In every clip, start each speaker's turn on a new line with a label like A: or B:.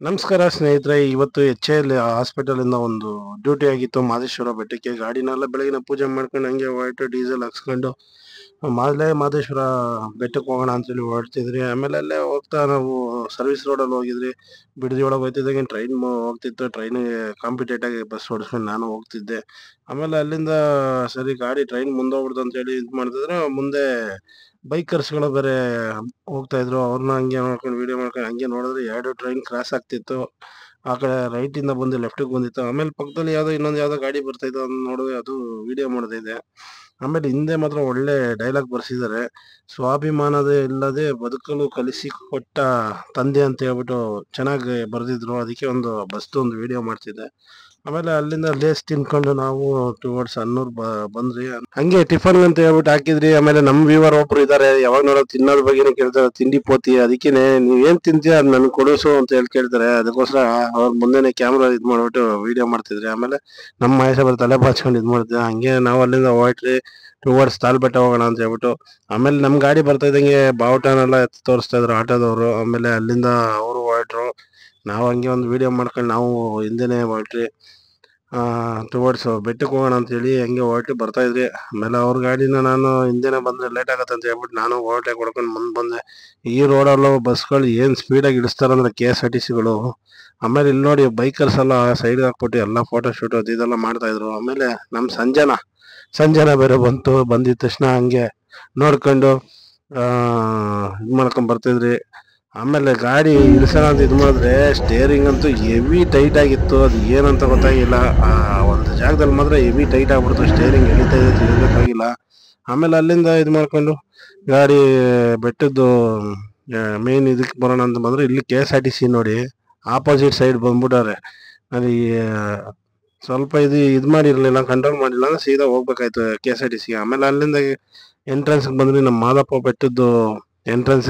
A: ನಮಸ್ಕಾರ ಸ್ನೇಹಿತರೆ. ಇವತ್ತು ಎಚ್.ಎ.ಎಲ್ ಹಾಸ್ಪಿಟಲಿಂದ ಒಂದು ಡ್ಯೂಟಿ ಆಗಿತ್ತು ಮಾದೇಶ್ವರ ಬೆಟ್ಟಕ್ಕೆ. ಗಾಡಿನೆಲ್ಲ ಬೆಳಗಿನ ಪೂಜೆ ಮಾಡ್ಕೊಂಡು ಹಂಗೆ ಹೊರಟು ಡೀಸೆಲ್ ಹಾಕ್ಸ್ಕೊಂಡು ಮಾದೇಶ್ವರ ಬೆಟ್ಟಕ್ಕೆ ಹೋಗೋಣ ಅಂತೇಳಿ ಹೊರಡ್ತಿದ್ರಿ. ಆಮೇಲೆ ಅಲ್ಲೇ ಹೋಗ್ತಾ ನಾವು ಸರ್ವಿಸ್ ರೋಡಲ್ಲಿ ಹೋಗಿದ್ರಿ. ಬಿಡದಿ ಒಳಗೆ ಹೋಗ್ತಿದ್ದಾಗ ಟ್ರೈನ್ ಹೋಗ್ತಿತ್ತು. ಟ್ರೈನಿಗೆ ಕಾಂಪಿಟೇಟ್ ಆಗಿ ಬಸ್ ಹೊಡಿಸ್ಕೊಂಡು ನಾನು ಹೋಗ್ತಿದ್ದೆ. ಆಮೇಲೆ ಅಲ್ಲಿಂದ ಸರಿ ಗಾಡಿ ಟ್ರೈನ್ ಮುಂದೋಗ್ಬಿಡ್ತು ಅಂತೇಳಿ ಇದು ಮಾಡ್ತಿದ್ರೆ, ಮುಂದೆ ಬೈಕರ್ಸ್ಗಳು ಬೇರೆ ಹೋಗ್ತಾ ಇದ್ರು. ಅವ್ರನ್ನ ಹಂಗೆ ಮಾಡ್ಕೊಂಡು ವಿಡಿಯೋ ಮಾಡ್ಕೊಂಡು ಹಂಗೆ ನೋಡಿದ್ರೆ 2 ಟ್ರೈನ್ ಕ್ರಾಸ್ ಆಗ್ತಿತ್ತು. ಆ ಕಡೆ ರೈಟ್ ಇಂದ ಬಂದು ಲೆಫ್ಟಿಗೆ ಬಂದಿತ್ತು. ಆಮೇಲೆ ಪಕ್ಕದಲ್ಲಿ ಇನ್ನೊಂದು ಯಾವ್ದೋ ಗಾಡಿ ಬರ್ತಾ ಇತ್ತು, ಅದನ್ನ ನೋಡಿದ್ರೆ ಅದು ವಿಡಿಯೋ ಮಾಡ್ತಿದ್ದೆ. ಆಮೇಲೆ ಹಿಂದೆ ಮಾತ್ರ ಒಳ್ಳೆ ಡೈಲಾಗ್ ಬರ್ಸಿದ್ದಾರೆ. ಸ್ವಾಭಿಮಾನದೇ ಇಲ್ಲದೆ ಬದುಕಲು ಕಲಿಸಿಕೊಟ್ಟ ತಂದೆ ಅಂತ ಹೇಳ್ಬಿಟ್ಟು ಚೆನ್ನಾಗಿ ಬರ್ದಿದ್ರು. ಅದಕ್ಕೆ ಒಂದು ಬಸ್ದು ಒಂದು ವಿಡಿಯೋ ಮಾಡ್ತಿದ್ದೆ. ಆಮೇಲೆ ಅಲ್ಲಿಂದ ಲೇಸ್ ತಿನ್ಕೊಂಡು ನಾವು ಟುವರ್ಡ್ಸ್ ಅನ್ನೂರ್ ಬಂದ್ರಿ. ಹಂಗೆ ಟಿಫನ್ ಅಂತ ಹೇಳ್ಬಿಟ್ಟು ಹಾಕಿದ್ರಿ. ಆಮೇಲೆ ನಮ್ ವ್ಯೂವರ್ ಒಬ್ರು ಇದಾರೆ, ಯಾವಾಗ ನೋಡೋ ತಿನ್ನೋದ್ ಬಗ್ಗೆನೇ ಕೇಳ್ತಾರೆ, ತಿಂಡಿ ಪೋತಿ. ಅದಕ್ಕೇನೆ ನೀವ್ ಏನ್ ತಿಂತೀಯ ಅದ್ ನನ್ಗೆ ಕೊಡಿಸು ಅಂತ ಹೇಳಿ ಕೇಳ್ತಾರೆ. ಅದಕ್ಕೋಸ್ಕರ ಅವ್ರ ಮುಂದೆನೆ ಕ್ಯಾಮ್ರಾ ಇದ್ ಮಾಡ್ಬಿಟ್ಟು ವಿಡಿಯೋ ಮಾಡ್ತಿದ್ರಿ. ಆಮೇಲೆ ನಮ್ಮ ಮಹೇಶ ಬರ್ ತಲೆ ಬಾಚ್ಕೊಂಡು ಇದ್ ಮಾಡ್ತಿದ್ದೆ. ಹಂಗೆ ನಾವು ಅಲ್ಲಿಂದ ಹೊರಟ್ರಿ ಟುವರ್ಡ್ಸ್ ತಾಲ್ಬೆಟ್ಟ ಹೋಗೋಣ ಅಂತ ಹೇಳ್ಬಿಟ್ಟು. ಆಮೇಲೆ ನಮ್ ಗಾಡಿ ಬರ್ತಾ ಇದ್ದಂಗೆ ಬಾವುಟನೆಲ್ಲ ಎತ್ತಿ ತೋರಿಸ್ತಾ ಇದ್ರು ಆಟೋದವರು. ಆಮೇಲೆ ಅಲ್ಲಿಂದ ಅವರು ಹೊರಟ್ರು. ನಾವು ಹಂಗೆ ಒಂದು ವಿಡಿಯೋ ಮಾಡ್ಕೊಂಡು ನಾವು ಹಿಂದೆನೆ ಹೊರಟ್ರಿ. ಟುವರ್ಡ್ಸ್ ಬೆಟ್ಟಕ್ಕೆ ಹೋಗೋಣ ಅಂತೇಳಿ ಹಂಗೆ ಹೊರಟು ಬರ್ತಾ ಇದ್ರಿ. ಆಮೇಲೆ ಅವ್ರ ಗಾಡಿನ ನಾನು ಹಿಂದೆನೆ ಬಂದ್ರೆ ಲೇಟ್ ಆಗತ್ತೆ ಅಂತ ಹೇಳ್ಬಿಟ್ಟು ನಾನು ಓವರ್ಟೇಕ್ ಹೊಡ್ಕೊಂಡು ಮುಂದೆ ಬಂದೆ. ಈ ರೋಡಲ್ಲೂ ಬಸ್ಗಳು ಏನ್ ಸ್ಪೀಡಾಗಿ ಇಳಿಸ್ತಾರಂದ್ರೆ KSRTCಗಳು. ಆಮೇಲೆ ಇಲ್ಲಿ ನೋಡಿ ಬೈಕರ್ಸ್ ಎಲ್ಲ ಸೈಡ್ಗೆ ಹಾಕ್ಬಿಟ್ಟು ಎಲ್ಲ ಫೋಟೋ ಶೂಟ್ ಅದು ಇದೆಲ್ಲ ಮಾಡ್ತಾ ಇದ್ರು. ಆಮೇಲೆ ನಮ್ ಸಂಜನಾ ಬೇರೆ ಬಂದಿದ ತಕ್ಷಣ ಹಂಗೆ ನೋಡ್ಕೊಂಡು ಇದ್ ಮಾಡ್ಕೊಂಡ್ ಬರ್ತಿದ್ರಿ. ಆಮೇಲೆ ಗಾಡಿ ಇಳಿಸೋಣ ಅಂತ ಇದು ಮಾಡಿದ್ರೆ ಸ್ಟೇರಿಂಗ್ ಅಂತೂ ಹೆವಿ ಟೈಟ್ ಆಗಿತ್ತು. ಅದು ಏನಂತ ಗೊತ್ತಾಗಿಲ್ಲ. ಒಂದು ಜಾಗದಲ್ಲಿ ಮಾತ್ರ ಹೆವಿ ಟೈಟ್ ಆಗ್ಬಿಡ್ತು. ಸ್ಟೇರಿಂಗ್ ಎಳಿತಾ ಇದೆ, ತಿರ್ಗಕ್ಕಾಗಿಲ್ಲ. ಆಮೇಲೆ ಅಲ್ಲಿಂದ ಇದು ಮಾಡ್ಕೊಂಡು ಗಾಡಿ ಬೆಟ್ಟದ್ದು ಮೇನ್ ಇದಕ್ಕೆ ಬರೋಣ ಅಂತ ಬಂದ್ರೆ ಇಲ್ಲಿ KSRTC ನೋಡಿ ಆಪೋಸಿಟ್ ಸೈಡ್ ಬಂದ್ಬಿಟ್ಟಾರೆ. ಅಲ್ಲಿ ಸ್ವಲ್ಪ ಇದು ಮಾಡಿರ್ಲಿಲ್ಲ, ಕಂಟ್ರೋಲ್ ಮಾಡಿಲ್ಲ ಅಂದ್ರೆ ಸೀದಾ ಹೋಗ್ಬೇಕಾಯ್ತು KSRTCಗೆ. ಆಮೇಲೆ ಅಲ್ಲಿಂದ ಎಂಟ್ರೆನ್ಸ್ ಬಂದ್ರಿ. ನಮ್ಮ ಮಾದಪ್ಪ ಬೆಟ್ಟದ್ದು ಎಂಟ್ರೆನ್ಸ್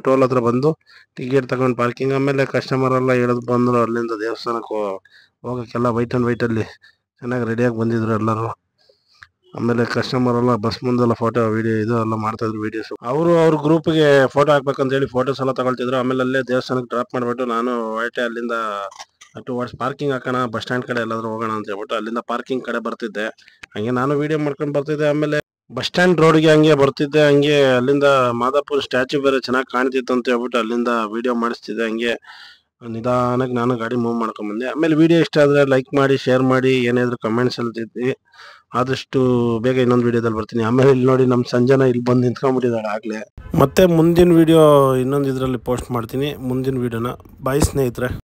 A: ಟೋಲ್ ಹತ್ರ ಬಂದು ಟಿಕೆಟ್ ತಗೊಂಡು ಪಾರ್ಕಿಂಗ್. ಆಮೇಲೆ ಕಸ್ಟಮರ್ ಎಲ್ಲ ಇಳಿದು ಬಂದ್ರು. ಅಲ್ಲಿಂದ ದೇವಸ್ಥಾನಕ್ಕೆ ಹೋಗಕ್ಕೆಲ್ಲ ವೈಟ್ ಅಂಡ್ ವೈಟ್ ಅಲ್ಲಿ ಚೆನ್ನಾಗಿ ರೆಡಿಯಾಗಿ ಬಂದಿದ್ರು ಎಲ್ಲರೂ. ಆಮೇಲೆ ಕಸ್ಟಮರ್ ಎಲ್ಲ ಬಸ್ ಮುಂದೆಲ್ಲ ಫೋಟೋ ವಿಡಿಯೋ ಇದು ಎಲ್ಲ ಮಾಡ್ತಾ ಇದ್ರು ವಿಡಿಯೋಸ್. ಅವ್ರ ಗ್ರೂಪ್ಗೆ ಫೋಟೋ ಹಾಕ್ಬೇಕಂತ ಹೇಳಿ ಫೋಟೋಸ್ ಎಲ್ಲ ತಗೊಳ್ತಿದ್ರು. ಆಮೇಲೆ ಅಲ್ಲೇ ದೇವಸ್ಥಾನಕ್ಕೆ ಡ್ರಾಪ್ ಮಾಡ್ಬಿಟ್ಟು ನಾನು ಹೊರಟೆ. ಅಲ್ಲಿಂದ ಟುವರ್ಡ್ಸ್ ಪಾರ್ಕಿಂಗ್ ಹಾಕೋಣ, ಬಸ್ ಸ್ಟ್ಯಾಂಡ್ ಕಡೆ ಎಲ್ಲಾದ್ರೂ ಹೋಗೋಣ ಅಂತ ಹೇಳ್ಬಿಟ್ಟು ಅಲ್ಲಿಂದ ಪಾರ್ಕಿಂಗ್ ಕಡೆ ಬರ್ತಿದ್ದೆ. ಹಂಗೆ ನಾನು ವಿಡಿಯೋ ಮಾಡ್ಕೊಂಡು ಬರ್ತಿದ್ದೆ. ಆಮೇಲೆ ಬಸ್ ಸ್ಟ್ಯಾಂಡ್ ರೋಡ್ಗೆ ಹಂಗೆ ಬರ್ತಿದ್ದೆ. ಹಂಗೆ ಅಲ್ಲಿಂದ ಮಾದಾಪುರ ಸ್ಟ್ಯಾಚ್ಯೂ ಬೇರೆ ಚೆನ್ನಾಗಿ ಕಾಣ್ತಿತ್ತು ಅಂತ ಹೇಳ್ಬಿಟ್ಟು ಅಲ್ಲಿಂದ ವಿಡಿಯೋ ಮಾಡಿಸ್ತಿದ್ದೆ. ಹಂಗೆ ನಿಧಾನಕ್ಕೆ ನಾನು ಗಾಡಿ ಮೂವ್ ಮಾಡ್ಕೊಂಡ್ ಬಂದೆ. ಆಮೇಲೆ ವಿಡಿಯೋ ಇಷ್ಟ ಆದ್ರೆ ಲೈಕ್ ಮಾಡಿ, ಶೇರ್ ಮಾಡಿ, ಏನಾದ್ರು ಕಮೆಂಟ್ಸ್ ಹೇಳ್ತಿದ್ವಿ. ಆದಷ್ಟು ಬೇಗ ಇನ್ನೊಂದು ವಿಡಿಯೋದಲ್ಲಿ ಬರ್ತೀನಿ. ಆಮೇಲೆ ಇಲ್ಲಿ ನೋಡಿ ನಮ್ಮ ಸಂಜನಾ ಇಲ್ಲಿ ಬಂದು ನಿಂತ್ಕೊಂಡ್ಬಿಟ್ಟಿದ್ದಾಳೆ ಆಗ್ಲೇ. ಮತ್ತೆ ಮುಂದಿನ ವಿಡಿಯೋ ಇನ್ನೊಂದು ಇದರಲ್ಲಿ ಪೋಸ್ಟ್ ಮಾಡ್ತೀನಿ ಮುಂದಿನ ವಿಡಿಯೋನ. ಬಾಯ್ ಸ್ನೇಹಿತರೆ.